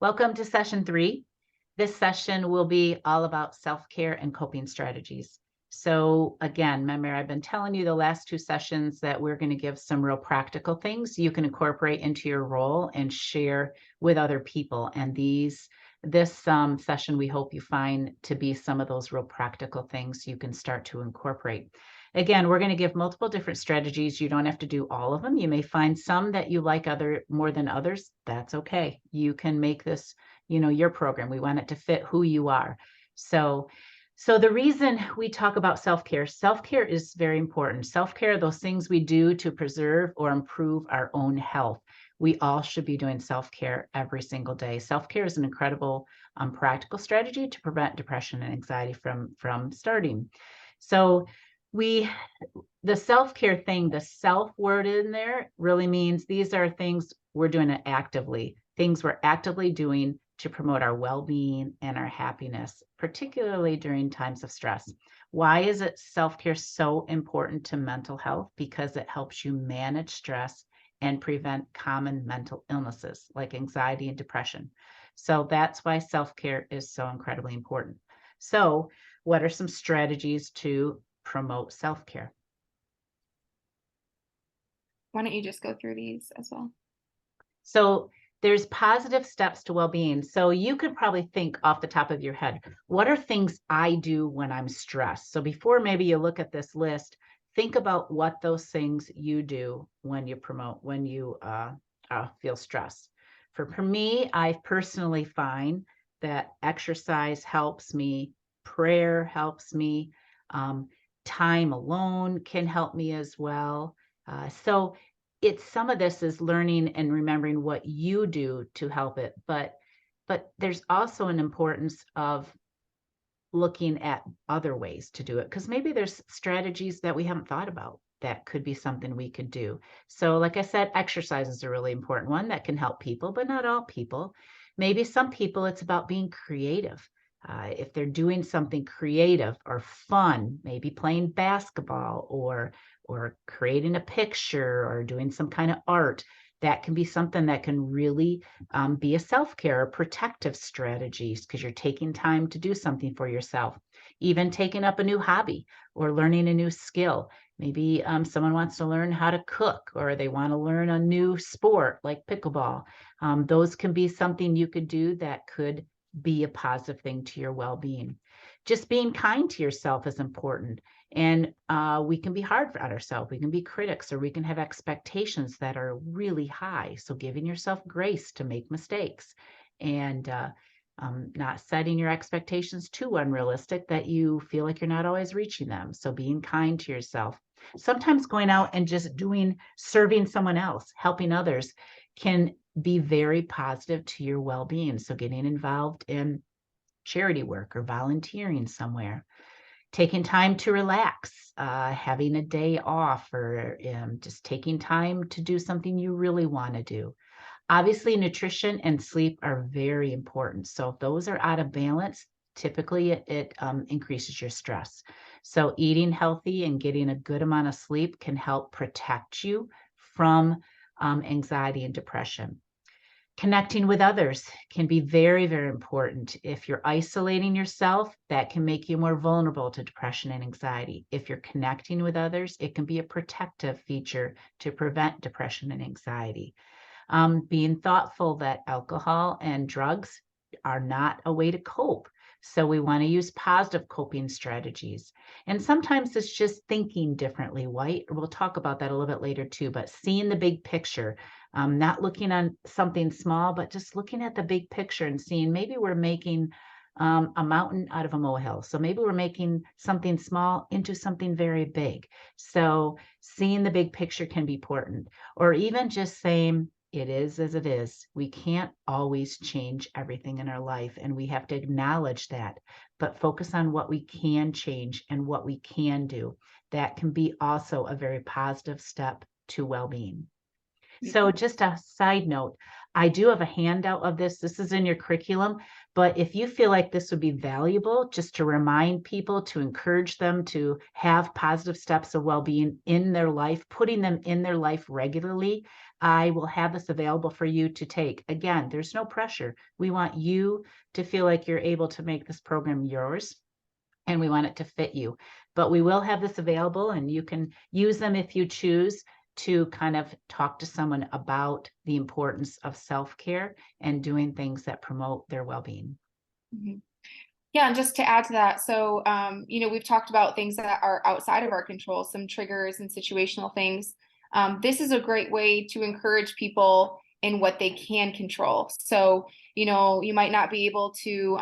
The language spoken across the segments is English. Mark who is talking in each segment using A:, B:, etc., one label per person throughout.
A: Welcome to session 3. This session will be all about self-care and coping strategies. So again, remember, I've been telling you the last 2 sessions that we're going to give some real practical things you can incorporate into your role and share with other people. And this session, we hope you find to be some of those real practical things you can start to incorporate. Again, we're going to give multiple different strategies. You don't have to do all of them. You may find some that you like more than others. That's okay. You can make this, your program. We want it to fit who you are. So the reason we talk about self-care is very important. Self-care, those things we do to preserve or improve our own health. We all should be doing self-care every single day. Self-care is an incredible practical strategy to prevent depression and anxiety from starting. So the self-care thing, the self word in there really means these are things we're doing it actively, things we're actively doing to promote our well-being and our happiness, particularly during times of stress. Why is it self-care so important to mental health? Because it helps you manage stress and prevent common mental illnesses like anxiety and depression. So that's why self-care is so incredibly important. So what are some strategies to promote self-care?
B: Why don't you just go through these as well?
A: So there's positive steps to well-being. So you could probably think off the top of your head, what are things I do when I'm stressed? So before maybe you look at this list, think about what those things you do when you feel stressed. For me, I personally find that exercise helps me, prayer helps me, time alone can help me as well. So it's some of this is learning and remembering what you do to help it, but there's also an importance of looking at other ways to do it, because maybe there's strategies that we haven't thought about that could be something we could do. So like I said, exercise is a really important one that can help people, but not all people. Maybe some people it's about being creative. If they're doing something creative or fun, maybe playing basketball or creating a picture or doing some kind of art, that can be something that can really be a self-care or protective strategies because you're taking time to do something for yourself. Even taking up a new hobby or learning a new skill. Maybe someone wants to learn how to cook or they want to learn a new sport like pickleball. Those can be something you could do that could be a positive thing to your well-being. Just being kind to yourself is important. And we can be hard on ourselves. We can be critics or we can have expectations that are really high. So giving yourself grace to make mistakes and not setting your expectations too unrealistic that you feel like you're not always reaching them. So being kind to yourself. Sometimes going out and just serving someone else, helping others can be very positive to your well-being. So getting involved in charity work or volunteering somewhere, taking time to relax, having a day off, or just taking time to do something you really want to do. Obviously, nutrition and sleep are very important. So if those are out of balance, typically it increases your stress. So eating healthy and getting a good amount of sleep can help protect you from anxiety and depression. Connecting with others can be very, very important. If you're isolating yourself, that can make you more vulnerable to depression and anxiety. If you're connecting with others, it can be a protective feature to prevent depression and anxiety. Being thoughtful that alcohol and drugs are not a way to cope. So we want to use positive coping strategies. And sometimes it's just thinking differently, right? We'll talk about that a little bit later too, but seeing the big picture, not looking on something small, but just looking at the big picture and seeing maybe we're making a mountain out of a molehill. So maybe we're making something small into something very big. So seeing the big picture can be important, or even just saying, it is as it is. We can't always change everything in our life, and we have to acknowledge that, but focus on what we can change and what we can do. That can be also a very positive step to well-being. So just a side note, I do have a handout of this. This is in your curriculum, but if you feel like this would be valuable, just to remind people, to encourage them to have positive steps of well-being in their life, putting them in their life regularly, I will have this available for you to take. Again, there's no pressure. We want you to feel like you're able to make this program yours, and we want it to fit you. But we will have this available, and you can use them if you choose to kind of talk to someone about the importance of self-care and doing things that promote their well-being.
B: Mhm. Yeah, and just to add to that, so we've talked about things that are outside of our control, some triggers and situational things. This is a great way to encourage people in what they can control. So, you might not be able to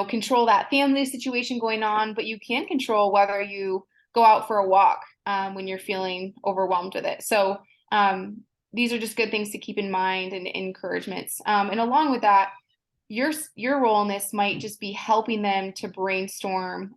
B: control that family situation going on, but you can control whether you go out for a walk when you're feeling overwhelmed with it. So these are just good things to keep in mind and encouragements. And along with that, your role in this might just be helping them to brainstorm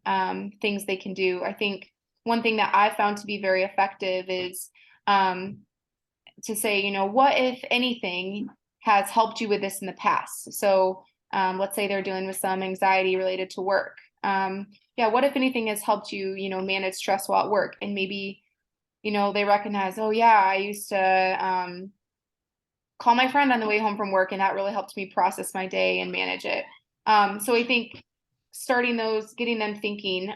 B: things they can do. I think one thing that I found to be very effective is to say, what if anything has helped you with this in the past? So let's say they're dealing with some anxiety related to work. Yeah, what if anything has helped you, manage stress while at work? And maybe, they recognize, oh yeah, I used to call my friend on the way home from work, and that really helped me process my day and manage it. So I think starting those, getting them thinking,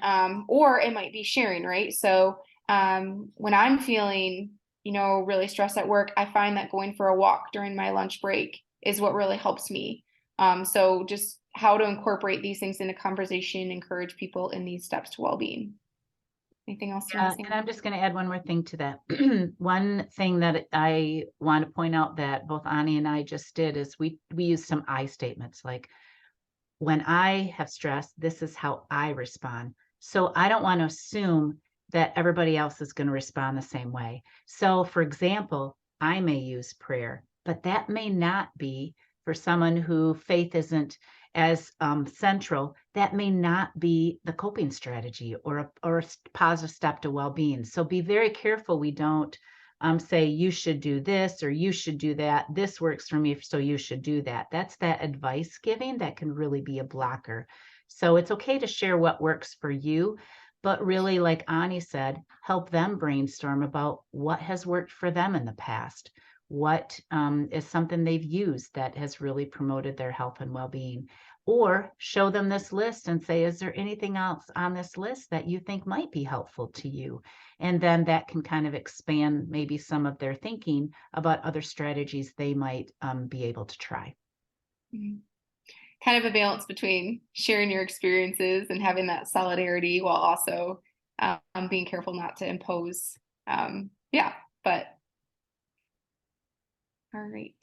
B: or it might be sharing, right? So when I'm feeling, really stressed at work, I find that going for a walk during my lunch break is what really helps me. So just how to incorporate these things into conversation, encourage people in these steps to well-being. Anything else you want to say?
A: And I'm just going to add one more thing to that. One thing that I want to point out that both Ani and I just did is we used some I statements, like, when I have stress, this is how I respond. So I don't want to assume that everybody else is going to respond the same way. So, for example, I may use prayer, but that may not be for someone who faith isn't as central. That may not be the coping strategy or a positive step to well-being. So be very careful we don't say you should do this or you should do that. This works for me, so you should do that. That's that advice giving that can really be a blocker. So it's okay to share what works for you, but really, like Ani said, help them brainstorm about what has worked for them in the past. What is something they've used that has really promoted their health and well-being? Or show them this list and say, is there anything else on this list that you think might be helpful to you? And then that can kind of expand maybe some of their thinking about other strategies they might be able to try.
B: Mhm. Kind of a balance between sharing your experiences and having that solidarity while also being careful not to impose. Yeah, but all right.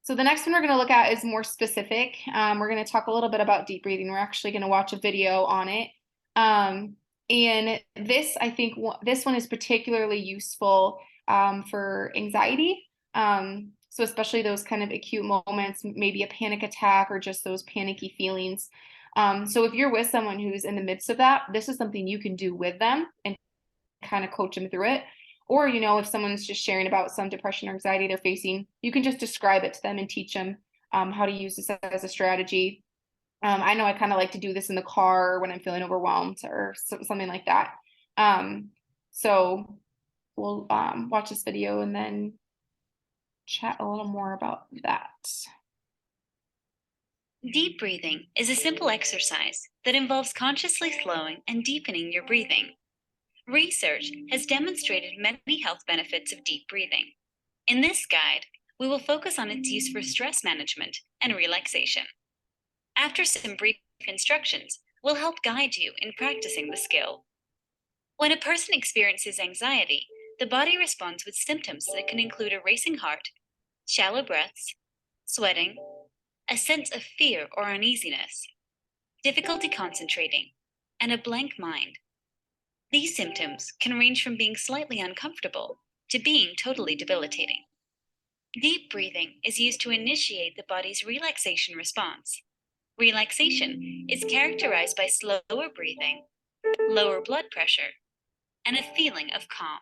B: So the next one we're going to look at is more specific. We're going to talk a little bit about deep breathing. We're actually going to watch a video on it. And this, I think, this one is particularly useful for anxiety. So especially those kind of acute moments, maybe a panic attack or just those panicky feelings. So if you're with someone who's in the midst of that, this is something you can do with them and kind of coach them through it. Or, if someone's just sharing about some depression or anxiety they're facing, you can just describe it to them and teach them how to use this as a strategy. I know I kind of like to do this in the car when I'm feeling overwhelmed or something like that. So we'll watch this video and then chat a little more about that.
C: Deep breathing is a simple exercise that involves consciously slowing and deepening your breathing. Research has demonstrated many health benefits of deep breathing. In this guide, we will focus on its use for stress management and relaxation. After some brief instructions, we'll help guide you in practicing the skill. When a person experiences anxiety, the body responds with symptoms that can include a racing heart, shallow breaths, sweating, a sense of fear or uneasiness, difficulty concentrating, and a blank mind. These symptoms can range from being slightly uncomfortable to being totally debilitating. Deep breathing is used to initiate the body's relaxation response. Relaxation is characterized by slower breathing, lower blood pressure, and a feeling of calm.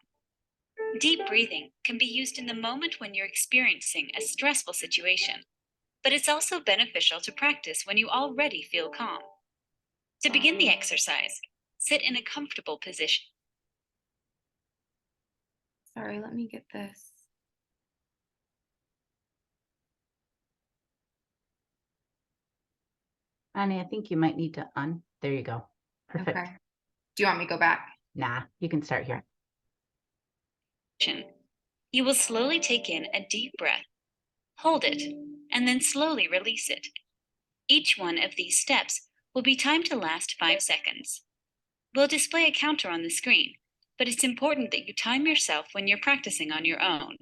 C: Deep breathing can be used in the moment when you're experiencing a stressful situation, but it's also beneficial to practice when you already feel calm. To begin the exercise, sit in a comfortable position.
B: Sorry, let me get this.
A: Annie, I think you might need to there you go. Perfect.
B: Okay. Do you want me to go back?
A: Nah, you can start here.
C: You will slowly take in a deep breath, hold it, and then slowly release it. Each one of these steps will be timed to last 5 seconds. We'll display a counter on the screen, but it's important that you time yourself when you're practicing on your own.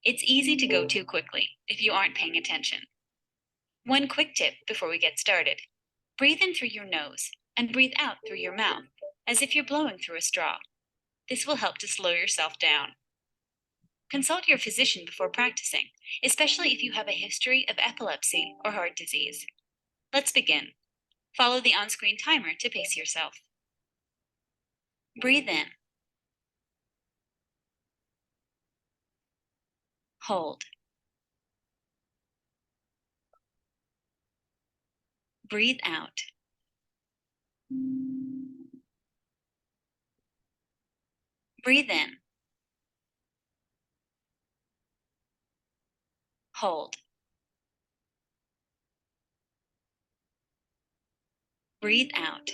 C: It's easy to go too quickly if you aren't paying attention. One quick tip before we get started: breathe in through your nose and breathe out through your mouth, as if you're blowing through a straw. This will help to slow yourself down. Consult your physician before practicing, especially if you have a history of epilepsy or heart disease. Let's begin. Follow the on-screen timer to pace yourself. Breathe in. Hold. Breathe out. Breathe in. Hold. Breathe out.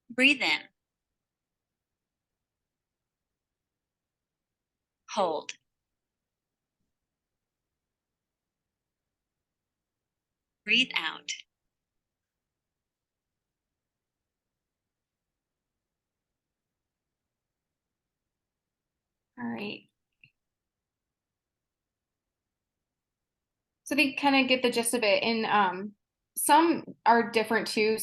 C: Breathe in. Hold. Breathe out.
B: All right. So they kind of get the gist of it. And some are different too.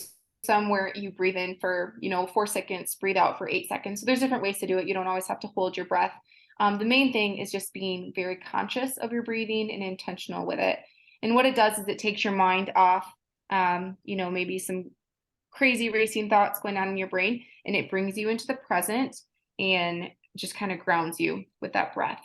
B: Some where you breathe in for, 4 seconds, breathe out for 8 seconds. So there's different ways to do it. You don't always have to hold your breath. The main thing is just being very conscious of your breathing and intentional with it. And what it does is it takes your mind off, maybe some crazy racing thoughts going on in your brain, and it brings you into the present and just kind of grounds you with that breath.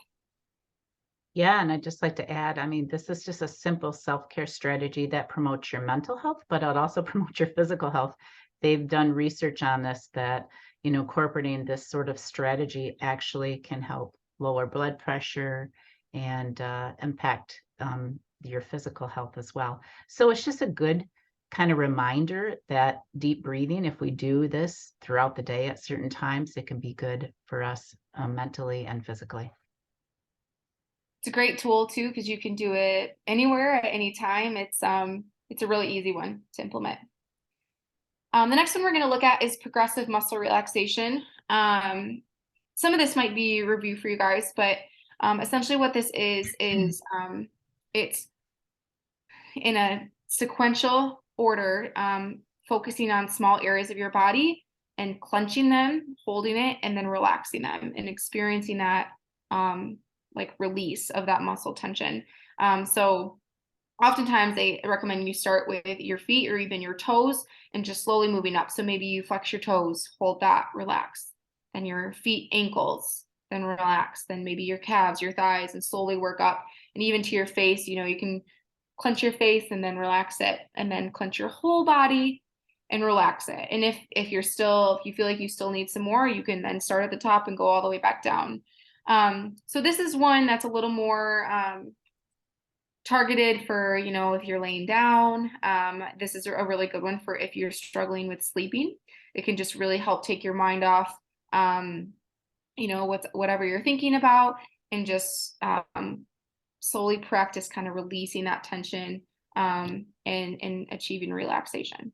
A: Yeah, and I'd just like to add, I mean, this is just a simple self-care strategy that promotes your mental health, but it also promotes your physical health. They've done research on this that, incorporating this sort of strategy actually can help lower blood pressure and impact your physical health as well. So it's just a good kind of reminder that deep breathing, if we do this throughout the day at certain times, it can be good for us mentally and physically.
B: It's a great tool too, because you can do it anywhere at any time. It's a really easy one to implement. The next one we're going to look at is progressive muscle relaxation. Some of this might be review for you guys, but essentially what this is it's in a sequential order, focusing on small areas of your body and clenching them, holding it, and then relaxing them and experiencing that like release of that muscle tension. So oftentimes they recommend you start with your feet or even your toes and just slowly moving up. So maybe you flex your toes, hold that, relax. Then your feet, ankles, then relax. Then maybe your calves, your thighs, and slowly work up. And even to your face, you can clench your face and then relax it, and then clench your whole body and relax it. And if you feel like you still need some more, you can then start at the top and go all the way back down. So this is one that's a little more targeted for, if you're laying down. This is a really good one for if you're struggling with sleeping. It can just really help take your mind off, whatever you're thinking about, and just slowly practice kind of releasing that tension and achieving relaxation.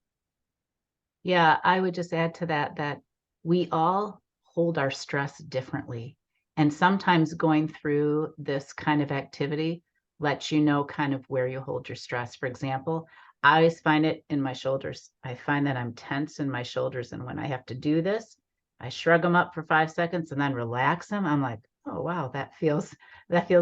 A: Yeah, I would just add to that we all hold our stress differently. And sometimes going through this kind of activity lets you know kind of where you hold your stress. For example, I always find it in my shoulders. I find that I'm tense in my shoulders. And when I have to do this, I shrug them up for 5 seconds and then relax them. I'm like, oh wow, that feels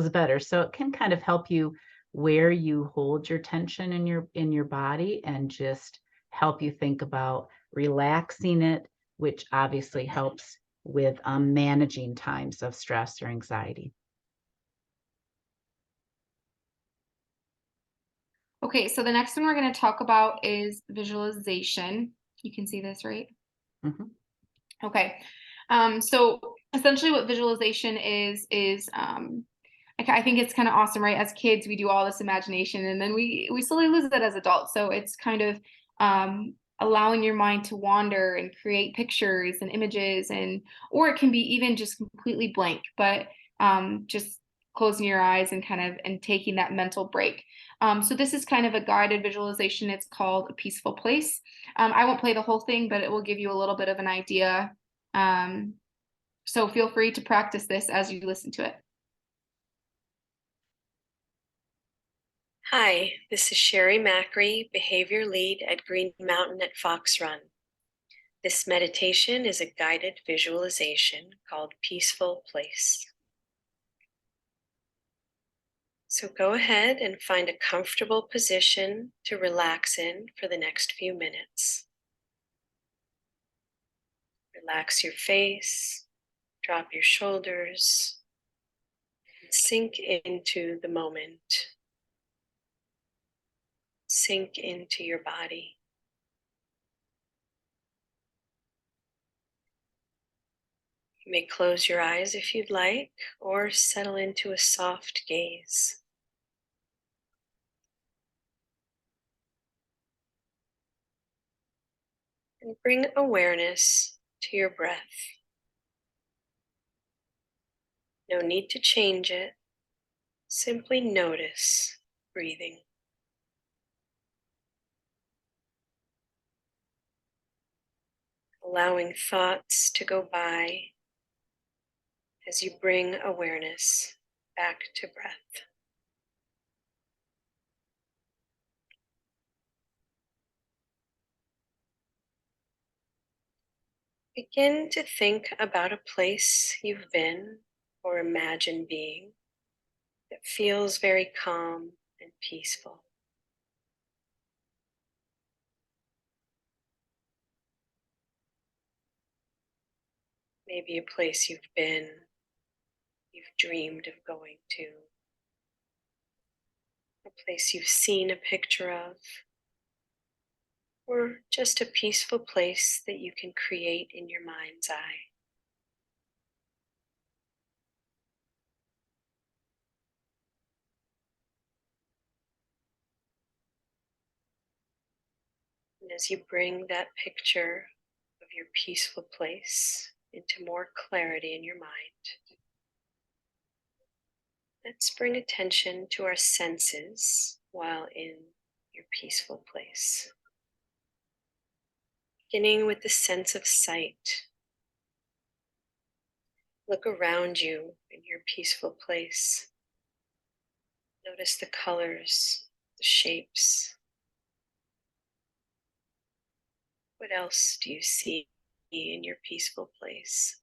A: better. So it can kind of help you where you hold your tension in your body and just help you think about relaxing it, which obviously helps with managing times of stress or anxiety.
B: Okay, so the next one we're going to talk about is visualization. You can see this, right?
A: Mhm.
B: Okay. So essentially what visualization is I think it's kind of awesome, right? As kids, we do all this imagination and then we slowly lose it as adults. So it's kind of allowing your mind to wander and create pictures and images, or it can be even just completely blank, but just closing your eyes and and taking that mental break. So this is kind of a guided visualization. It's called A Peaceful Place. I won't play the whole thing, but it will give you a little bit of an idea. So feel free to practice this as you listen to it.
D: Hi, this is Sherry Macri, Behavior Lead at Green Mountain at Fox Run. This meditation is a guided visualization called Peaceful Place. So go ahead and find a comfortable position to relax in for the next few minutes. Relax your face, drop your shoulders, and sink into the moment. Sink into your body. You may close your eyes if you'd like, or settle into a soft gaze. And bring awareness to your breath. No need to change it. Simply notice breathing. Allowing thoughts to go by as you bring awareness back to breath. Begin to think about a place you've been or imagine being that feels very calm and peaceful. Maybe a place you've been, you've dreamed of going to, a place you've seen a picture of, or just a peaceful place that you can create in your mind's eye. And as you bring that picture of your peaceful place into more clarity in your mind, let's bring attention to our senses while in your peaceful place. Beginning with the sense of sight. Look around you in your peaceful place. Notice the colors, the shapes. What else do you see in your peaceful place?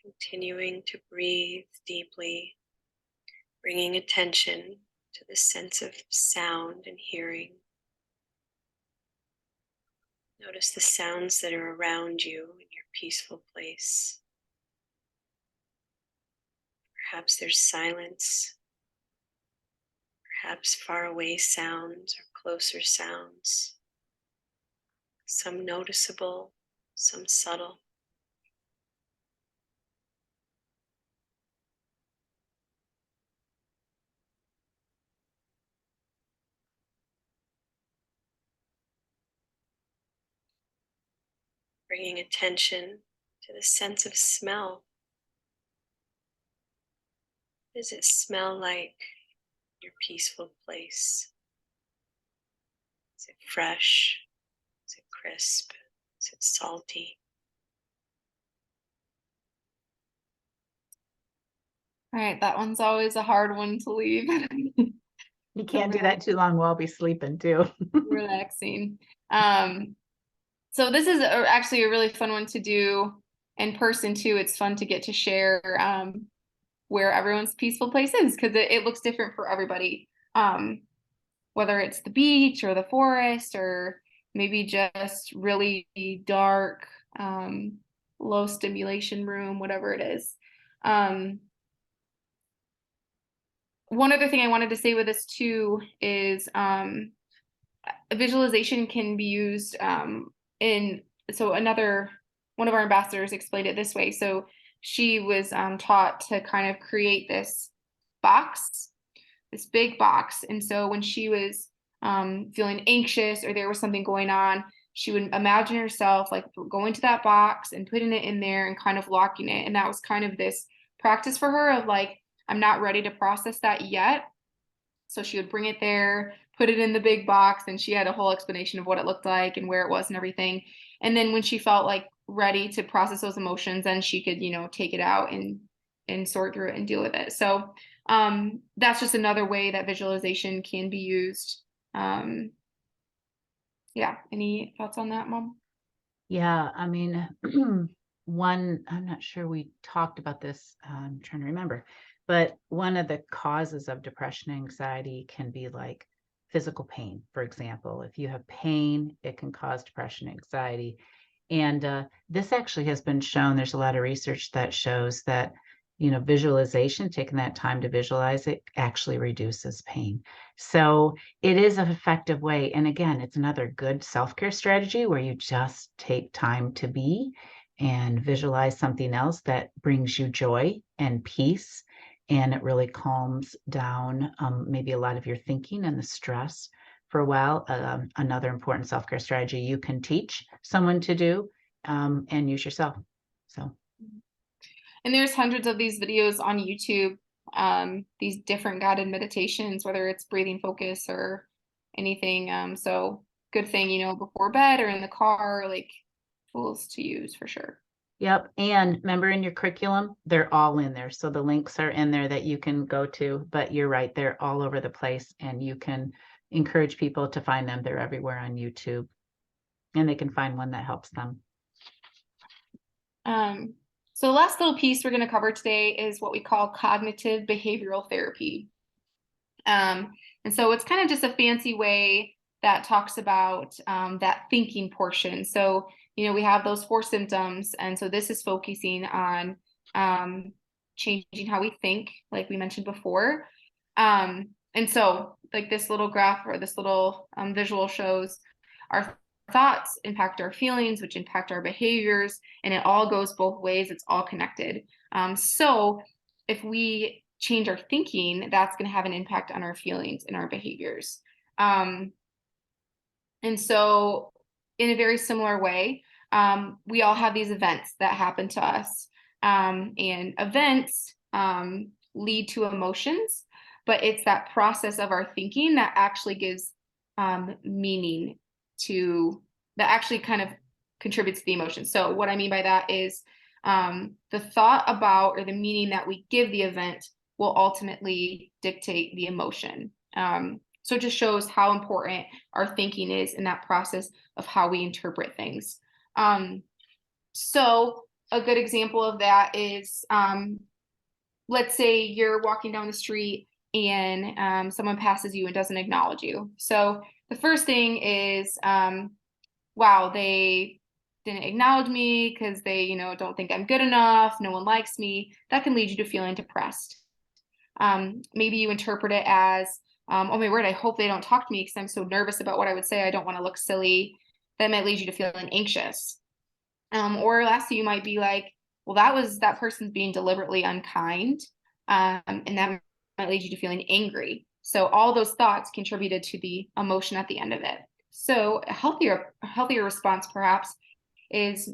D: Continuing to breathe deeply, bringing attention to the sense of sound and hearing. Notice the sounds that are around you in your peaceful place. Perhaps there's silence, perhaps far away sounds or closer sounds, some noticeable, some subtle. Bringing attention to the sense of smell. What does it smell like in your peaceful place? Is it fresh? Is it crisp? Is it salty?
B: All right, that one's always a hard one to leave.
A: You can't do that too long. We'll be sleeping too.
B: Relaxing. So this is actually a really fun one to do in person too. It's fun to get to share where everyone's peaceful place is, because it looks different for everybody. Whether it's the beach or the forest or maybe just really dark, low stimulation room, whatever it is. one other thing I wanted to say with this too is visualization can be used so one of our ambassadors explained it this way. So she was taught to kind of create this big box. And so when she was feeling anxious or there was something going on, she would imagine herself like going to that box and putting it in there and kind of locking it. And that was kind of this practice for her of like, I'm not ready to process that yet. So she would bring it there, put it in the big box, and she had a whole explanation of what it looked like and where it was and everything. And then when she felt like ready to process those emotions, then she could, take it out and sort through it and deal with it. So that's just another way that visualization can be used. Yeah. Any thoughts on that, Mom?
A: Yeah, I mean, I'm not sure we talked about this, I'm trying to remember, but one of the causes of depression and anxiety can be like physical pain, for example. If you have pain, it can cause depression and anxiety. And this actually has been shown, there's a lot of research that shows that, visualization, taking that time to visualize it actually reduces pain. So it is an effective way. And again, it's another good self-care strategy where you just take time to be and visualize something else that brings you joy and peace. And it really calms down maybe a lot of your thinking and the stress for a while. Another important self-care strategy you can teach someone to do and use yourself. So.
B: And there's hundreds of these videos on YouTube, these different guided meditations, whether it's breathing focus or anything. So good thing, before bed or in the car, like tools to use for sure.
A: Yep. And remember in your curriculum, they're all in there. So the links are in there that you can go to, but you're right, they're all over the place and you can encourage people to find them. They're everywhere on YouTube and they can find one that helps them.
B: So the last little piece we're going to cover today is what we call cognitive behavioral therapy. And so it's kind of just a fancy way that talks about that thinking portion. So, we have those 4 symptoms. And so this is focusing on changing how we think, like we mentioned before. And so like this little graph or this little visual shows our thoughts impact our feelings, which impact our behaviors, and it all goes both ways. It's all connected. So if we change our thinking, that's going to have an impact on our feelings and our behaviors. And so in a very similar way, we all have these events that happen to us, and events lead to emotions, but it's that process of our thinking that actually gives meaning that actually kind of contributes to the emotion. So what I mean by that is the thought about or the meaning that we give the event will ultimately dictate the emotion. So it just shows how important our thinking is in that process of how we interpret things. So a good example of that is, let's say you're walking down the street and someone passes you and doesn't acknowledge you. So the first thing is, wow, they didn't acknowledge me because they, don't think I'm good enough. No one likes me. That can lead you to feeling depressed. Maybe you interpret it as, oh my word, I hope they don't talk to me because I'm so nervous about what I would say. I don't want to look silly. That might lead you to feeling anxious. Or lastly, you might be like, well, that person's being deliberately unkind. And that might lead you to feeling angry. So all those thoughts contributed to the emotion at the end of it. So a healthier response perhaps is,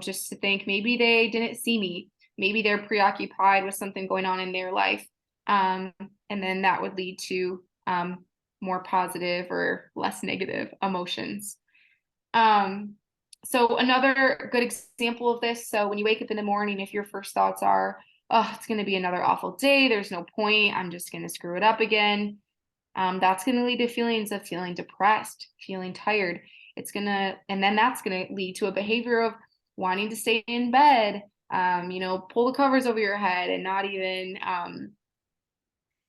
B: just to think maybe they didn't see me. Maybe they're preoccupied with something going on in their life. And then that would lead to more positive or less negative emotions. So another good example of this, so when you wake up in the morning, if your first thoughts are, oh, it's going to be another awful day, there's no point, I'm just going to screw it up again, that's going to lead to feelings of feeling depressed, feeling tired. And then that's going to lead to a behavior of wanting to stay in bed, pull the covers over your head and not even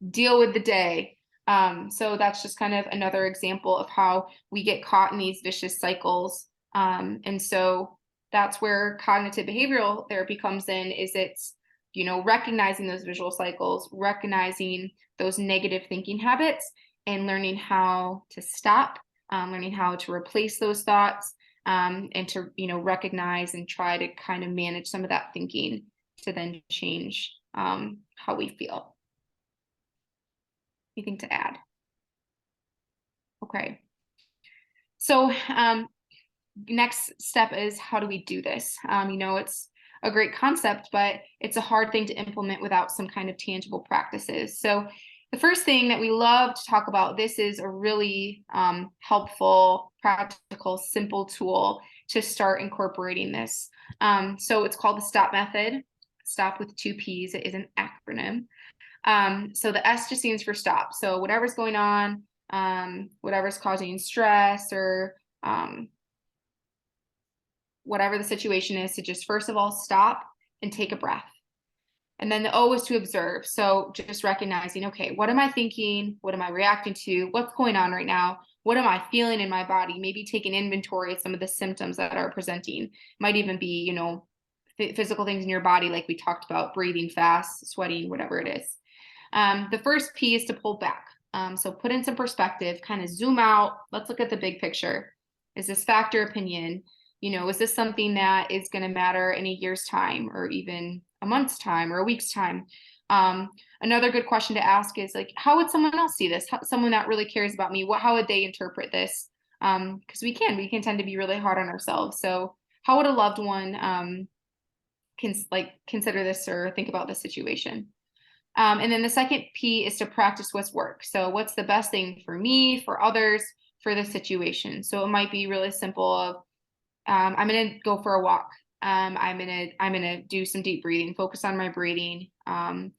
B: deal with the day. So that's just kind of another example of how we get caught in these vicious cycles. And so that's where cognitive behavioral therapy comes in, is it's recognizing those visual cycles, recognizing those negative thinking habits, and learning how to stop, learning how to replace those thoughts, and to, recognize and try to kind of manage some of that thinking to then change how we feel. Anything to add? Okay. So next step is, how do we do this? It's a great concept, but it's a hard thing to implement without some kind of tangible practices. So the first thing that we love to talk about, this is a really helpful, practical, simple tool to start incorporating this. So it's called the STOP method. STOP with 2 P's. It is an acronym. So the S just stands for stop. So whatever's going on, whatever's causing stress, or whatever the situation is, to just first of all stop and take a breath. And then the O is to observe. So just recognizing, okay, what am I thinking? What am I reacting to? What's going on right now? What am I feeling in my body? Maybe take an inventory of some of the symptoms that are presenting. Might even be, physical things in your body, like we talked about, breathing fast, sweating, whatever it is. The first P is to pull back. So put in some perspective, kind of zoom out. Let's look at the big picture. Is this fact or opinion? Is this something that is going to matter in a year's time, or even a month's time, or a week's time? Another good question to ask is, like, how would someone else see this? Someone that really cares about me, how would they interpret this? Because we can tend to be really hard on ourselves. So how would a loved one consider this or think about this situation? And then the second P is to practice what's work. So what's the best thing for me, for others, for the situation? So it might be really simple of, I'm going to go for a walk. I'm going to do some deep breathing, focus on my breathing. I'm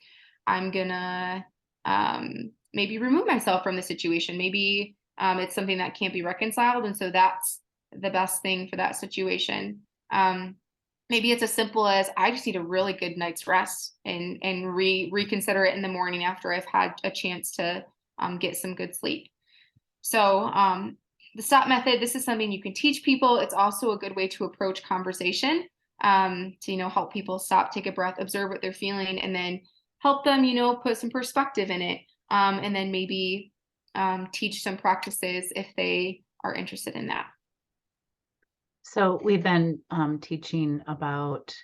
B: going to maybe remove myself from the situation. Maybe it's something that can't be reconciled. And so that's the best thing for that situation. Maybe it's as simple as, I just need a really good night's rest, and reconsider it in the morning after I've had a chance to get some good sleep. So the STOP method, this is something you can teach people. It's also a good way to approach conversation, to help people stop, take a breath, observe what they're feeling, and then help them put some perspective in it, and then maybe teach some practices if they are interested in that.
A: So we've been teaching about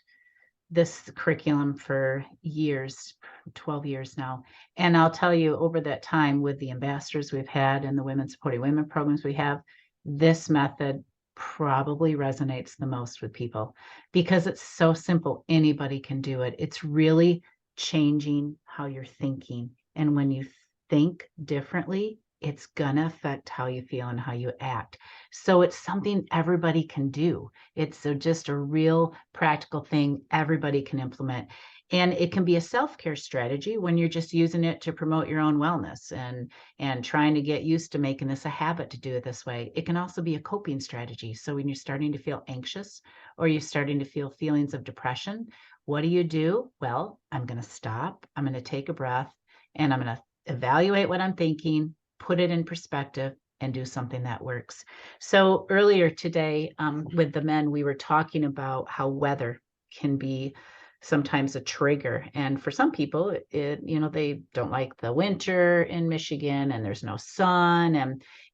A: this curriculum for years, 12 years now. And I'll tell you, over that time, with the ambassadors we've had and the Women Supporting Women programs we have, this method probably resonates the most with people, because it's so simple. Anybody can do it. It's really changing how you're thinking. And when you think differently, it's gonna affect how you feel and how you act. So it's something everybody can do. It's just a real practical thing everybody can implement. And it can be a self-care strategy when you're just using it to promote your own wellness and trying to get used to making this a habit to do it this way. It can also be a coping strategy. So when you're starting to feel anxious, or you're starting to feel feelings of depression, what do? Well, I'm going to stop, I'm going to take a breath, and I'm going to evaluate what I'm thinking, put it in perspective, and do something that works. So earlier today, with the men, we were talking about how weather can be sometimes a trigger. And for some people, they don't like the winter in Michigan, and there's no sun,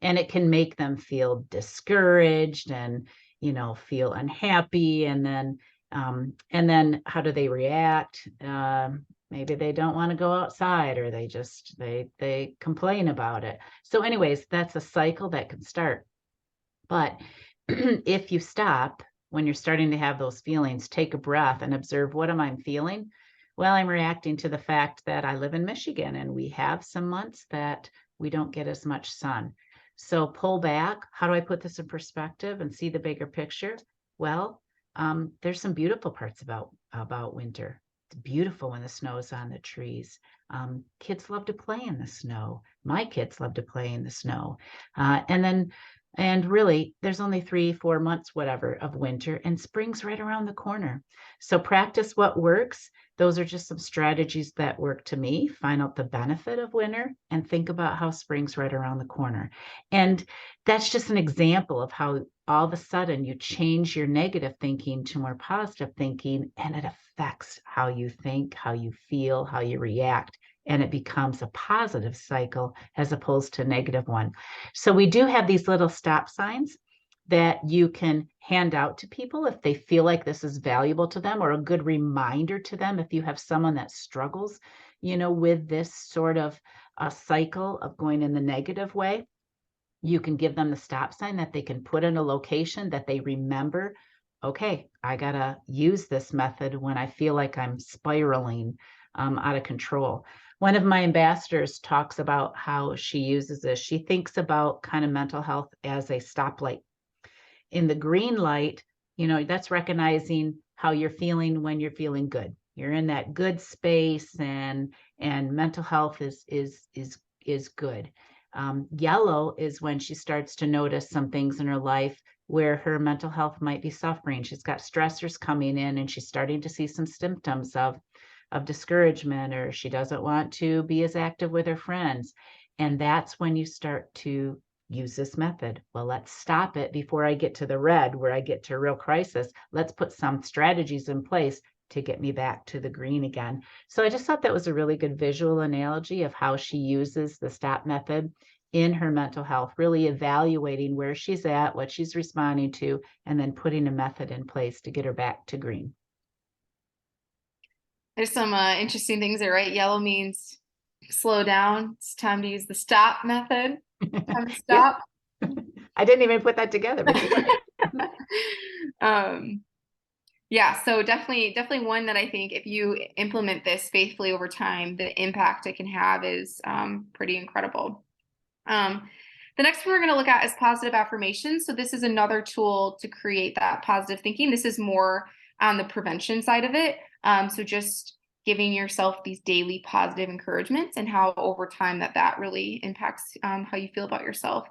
A: and it can make them feel discouraged and, feel unhappy. And then how do they react? Maybe they don't want to go outside, or they complain about it. So anyways, that's a cycle that can start. But if you stop when you're starting to have those feelings, take a breath and observe, what am I feeling? Well, I'm reacting to the fact that I live in Michigan, and we have some months that we don't get as much sun. So pull back. How do I put this in perspective and see the bigger picture? Well, there's some beautiful parts about winter. It's beautiful when the snow is on the trees. Kids love to play in the snow. My kids love to play in the snow. And really, there's only 3-4 months, whatever, of winter, and spring's right around the corner. So practice what works. Those are just some strategies that work to me. Find out the benefit of winter and think about how spring's right around the corner. And that's just an example of how all of a sudden you change your negative thinking to more positive thinking, and it affects how you think, how you feel, how you react. And it becomes a positive cycle as opposed to a negative one. So we do have these little stop signs that you can hand out to people if they feel like this is valuable to them, or a good reminder to them if you have someone that struggles, with this sort of a cycle of going in the negative way. You can give them the stop sign that they can put in a location that they remember. Okay, I gotta use this method when I feel like I'm spiraling out of control. One of my ambassadors talks about how she uses this. She thinks about kind of mental health as a stoplight. In the green light, that's recognizing how you're feeling when you're feeling good. You're in that good space, and mental health is good. Yellow is when she starts to notice some things in her life where her mental health might be suffering. She's got stressors coming in, and she's starting to see some symptoms of discouragement, or she doesn't want to be as active with her friends. And that's when you start to use this method. Well, let's stop it before I get to the red, where I get to a real crisis. Let's put some strategies in place to get me back to the green again. So I just thought that was a really good visual analogy of how she uses the stop method in her mental health, really evaluating where she's at, what she's responding to, and then putting a method in place to get her back to green.
B: There's some interesting things there, right? Yellow means slow down. It's time to use the stop method. Time to stop.
A: I didn't even put that together. But
B: yeah, so definitely one that I think if you implement this faithfully over time, the impact it can have is pretty incredible. The next one we're going to look at is positive affirmations. So this is another tool to create that positive thinking. This is more on the prevention side of it. So just giving yourself these daily positive encouragements, and how over time that really impacts how you feel about yourself.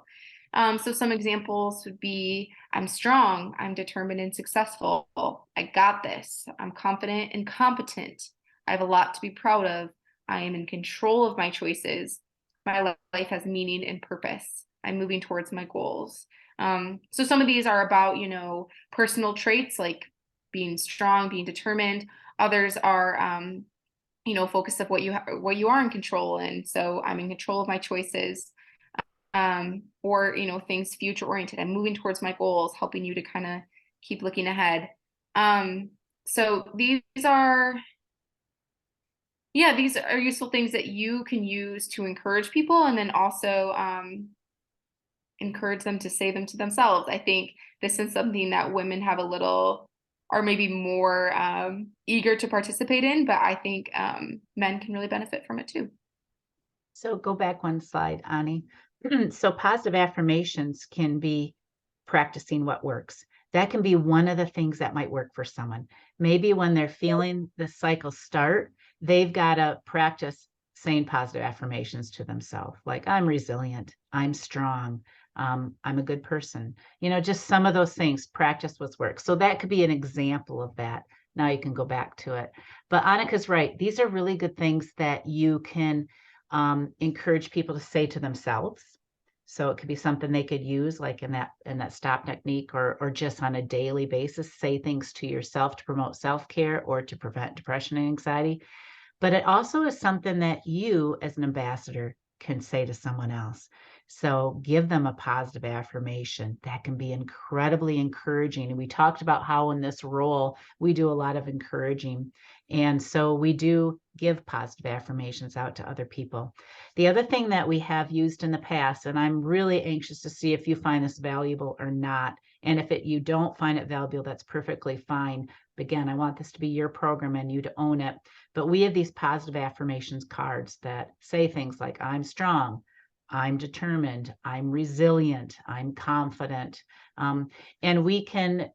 B: So some examples would be, I'm strong, I'm determined and successful, I got this, I'm confident and competent, I have a lot to be proud of, I am in control of my choices, my life has meaning and purpose, I'm moving towards my goals. So some of these are about, personal traits like being strong, being determined. Others are, focus of what you are in control. And so I'm in control of my choices. Or, things future oriented. I'm moving towards my goals, helping you to kind of keep looking ahead. So these are useful things that you can use to encourage people, and then also encourage them to say them to themselves. I think this is something that women have a little, or maybe more eager to participate in, but I think men can really benefit from it too.
A: So go back one slide, Ani. So positive affirmations can be practicing what works. That can be one of the things that might work for someone. Maybe when they're feeling the cycle start, they've got to practice saying positive affirmations to themselves, like I'm resilient, I'm strong, I'm a good person. Just some of those things, practice what works. So that could be an example of that. Now you can go back to it. But Annika's right. These are really good things that you can encourage people to say to themselves. So it could be something they could use, like in that stop technique, or just on a daily basis, say things to yourself to promote self-care or to prevent depression and anxiety. But it also is something that you as an ambassador can say to someone else. So give them a positive affirmation. That can be incredibly encouraging. And we talked about how in this role, we do a lot of encouraging. And so we do give positive affirmations out to other people. The other thing that we have used in the past, and I'm really anxious to see if you find this valuable or not, and if you don't find it valuable, that's perfectly fine. Again, I want this to be your program and you to own it. But we have these positive affirmations cards that say things like, I'm strong, I'm determined, I'm resilient, I'm confident. And we can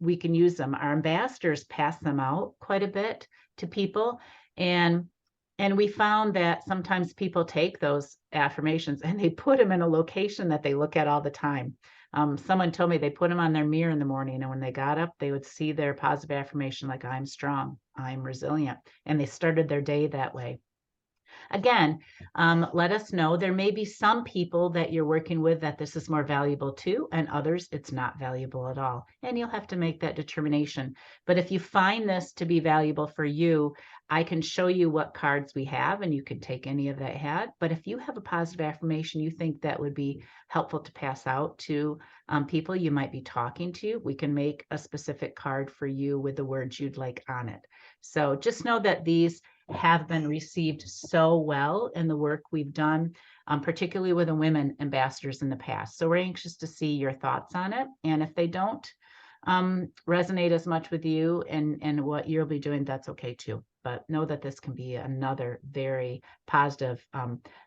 A: use them. Our ambassadors pass them out quite a bit to people. And we found that sometimes people take those affirmations and they put them in a location that they look at all the time. Someone told me they put them on their mirror in the morning, and when they got up, they would see their positive affirmation like, I'm strong, I'm resilient. And they started their day that way. Again, let us know. There may be some people that you're working with that this is more valuable to, and others it's not valuable at all. And you'll have to make that determination. But if you find this to be valuable for you, I can show you what cards we have, and you can take any of that hat. But if you have a positive affirmation you think that would be helpful to pass out to people you might be talking to, we can make a specific card for you with the words you'd like on it. So just know that these have been received so well in the work we've done, particularly with the women ambassadors in the past. So we're anxious to see your thoughts on it. And if they don't resonate as much with you and what you'll be doing, that's okay too. But know that this can be another very positive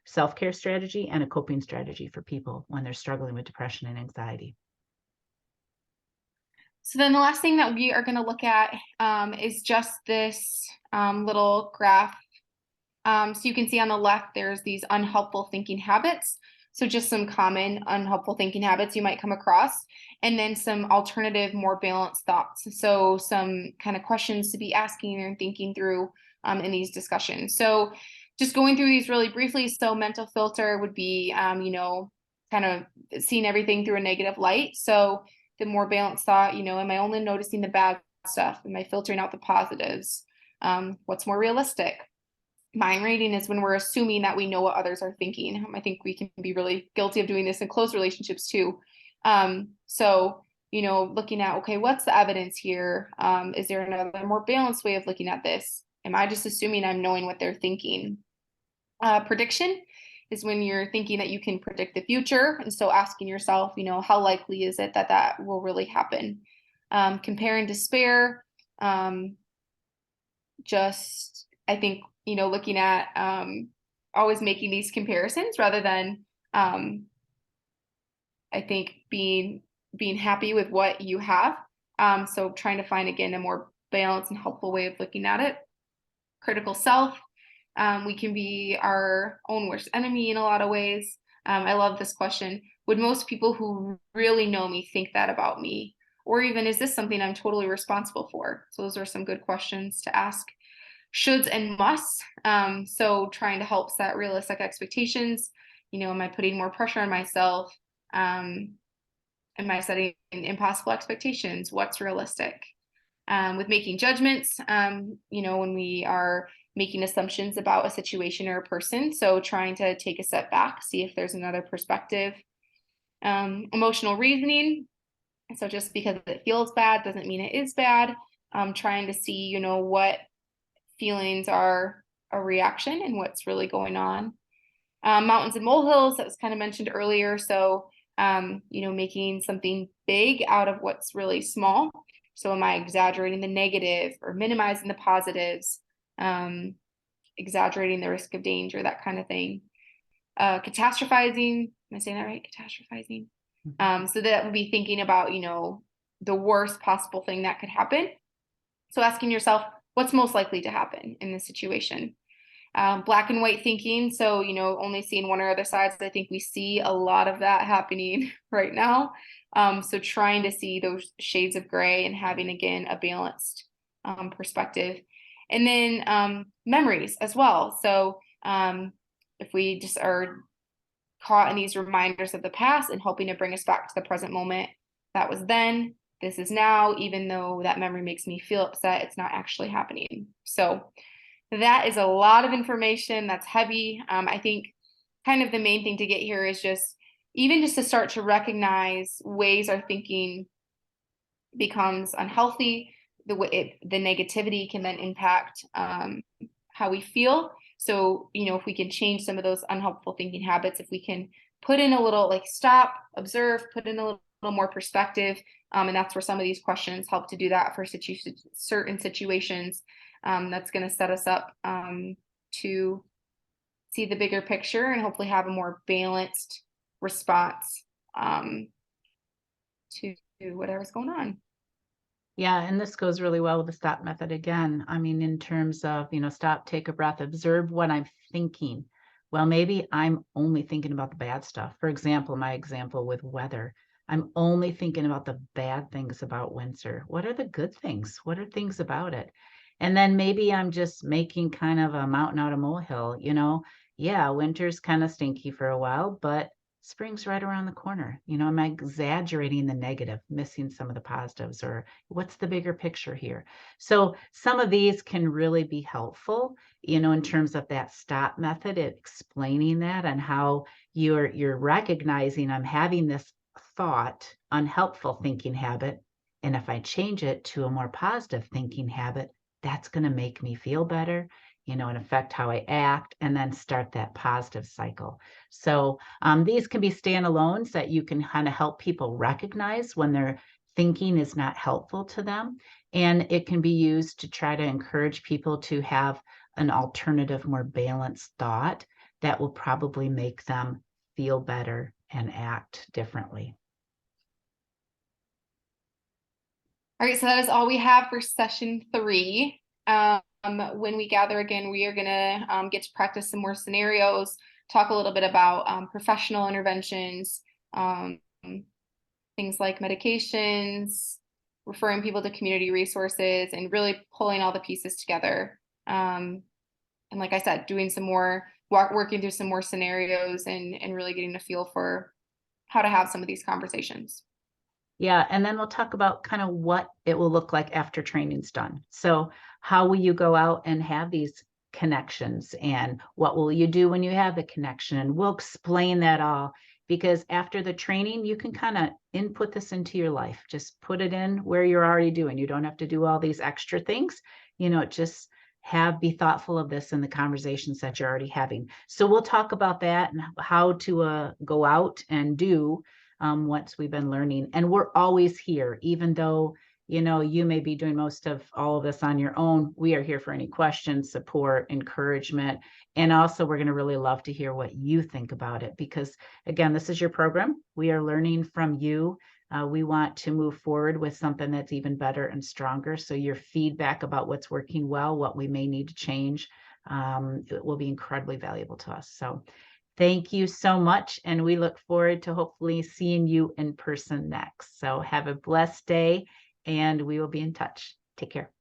A: self-care strategy and a coping strategy for people when they're struggling with depression and anxiety.
B: So then the last thing that we are going to look at is just this little graph. So you can see on the left, there's these unhelpful thinking habits. So just some common unhelpful thinking habits you might come across, and then some alternative, more balanced thoughts. So some kind of questions to be asking and thinking through in these discussions. So just going through these really briefly. So mental filter would be, kind of seeing everything through a negative light. So the more balanced thought, am I only noticing the bad stuff? Am I filtering out the positives? What's more realistic? Mind reading is when we're assuming that we know what others are thinking. I think we can be really guilty of doing this in close relationships too. So, looking at, okay, what's the evidence here? Is there another more balanced way of looking at this? Am I just assuming I'm knowing what they're thinking? Prediction is when you're thinking that you can predict the future. And so asking yourself, how likely is it that that will really happen? Compare and despair. Just, I think, looking at always making these comparisons rather than, I think, being happy with what you have. So trying to find, again, a more balanced and helpful way of looking at it. Critical self. We can be our own worst enemy in a lot of ways. I love this question. Would most people who really know me think that about me? Or even, is this something I'm totally responsible for? So those are some good questions to ask. Shoulds and musts. So trying to help set realistic expectations. Am I putting more pressure on myself? Am I setting impossible expectations? What's realistic? With making judgments, when we are making assumptions about a situation or a person. So trying to take a step back, see if there's another perspective. Emotional reasoning. So just because it feels bad doesn't mean it is bad. Trying to see, what feelings are a reaction and what's really going on. Mountains and molehills, that was kind of mentioned earlier. So, making something big out of what's really small. So am I exaggerating the negative or minimizing the positives, exaggerating the risk of danger, that kind of thing. Catastrophizing, am I saying that right? Catastrophizing. So that would be thinking about, the worst possible thing that could happen. So asking yourself, what's most likely to happen in this situation? Black and white thinking. So, only seeing one or other sides. I think we see a lot of that happening right now. So trying to see those shades of gray and having, again, a balanced perspective. And then memories as well. So if we just are caught in these reminders of the past and hoping to bring us back to the present moment, that was then, this is now, even though that memory makes me feel upset, it's not actually happening. So that is a lot of information. That's heavy. I think kind of the main thing to get here is just to start to recognize ways our thinking becomes unhealthy. The negativity can then impact how we feel. So, if we can change some of those unhelpful thinking habits, if we can put in a little stop, observe, put in a little more perspective. And that's where some of these questions help to do that for certain situations. That's going to set us up to see the bigger picture and hopefully have a more balanced response to whatever's going on.
A: Yeah, and this goes really well with the stop method again. I mean, in terms of, stop, take a breath, observe what I'm thinking. Well, maybe I'm only thinking about the bad stuff. For example, my example with weather, I'm only thinking about the bad things about winter. What are the good things? What are things about it? And then maybe I'm just making kind of a mountain out of molehill, yeah, winter's kind of stinky for a while, but spring's right around the corner. Am I exaggerating the negative, missing some of the positives, or what's the bigger picture here? So some of these can really be helpful, in terms of that stop method, explaining that and how you're recognizing I'm having this thought, unhelpful thinking habit. And if I change it to a more positive thinking habit, that's going to make me feel better, and affect how I act, and then start that positive cycle. So these can be standalones that you can kind of help people recognize when their thinking is not helpful to them. And it can be used to try to encourage people to have an alternative, more balanced thought that will probably make them feel better and act differently.
B: All right, so that is all we have for session 3. When we gather again, we are going to get to practice some more scenarios, talk a little bit about professional interventions, things like medications, referring people to community resources, and really pulling all the pieces together. And like I said, doing some more, working through some more scenarios and really getting a feel for how to have some of these conversations.
A: Yeah, and then we'll talk about kind of what it will look like after training's done. So how will you go out and have these connections, and what will you do when you have the connection? And we'll explain that all, because after the training, you can kind of input this into your life. Just put it in where you're already doing. You don't have to do all these extra things, just be thoughtful of this in the conversations that you're already having. So we'll talk about that and how to go out and do once we've been learning. And we're always here, even though, you may be doing most of all of this on your own. We are here for any questions, support, encouragement. And also, we're going to really love to hear what you think about it, because again, this is your program. We are learning from you. We want to move forward with something that's even better and stronger. So your feedback about what's working well, what we may need to change, it will be incredibly valuable to us. So thank you so much. And we look forward to hopefully seeing you in person next. So have a blessed day, and we will be in touch. Take care.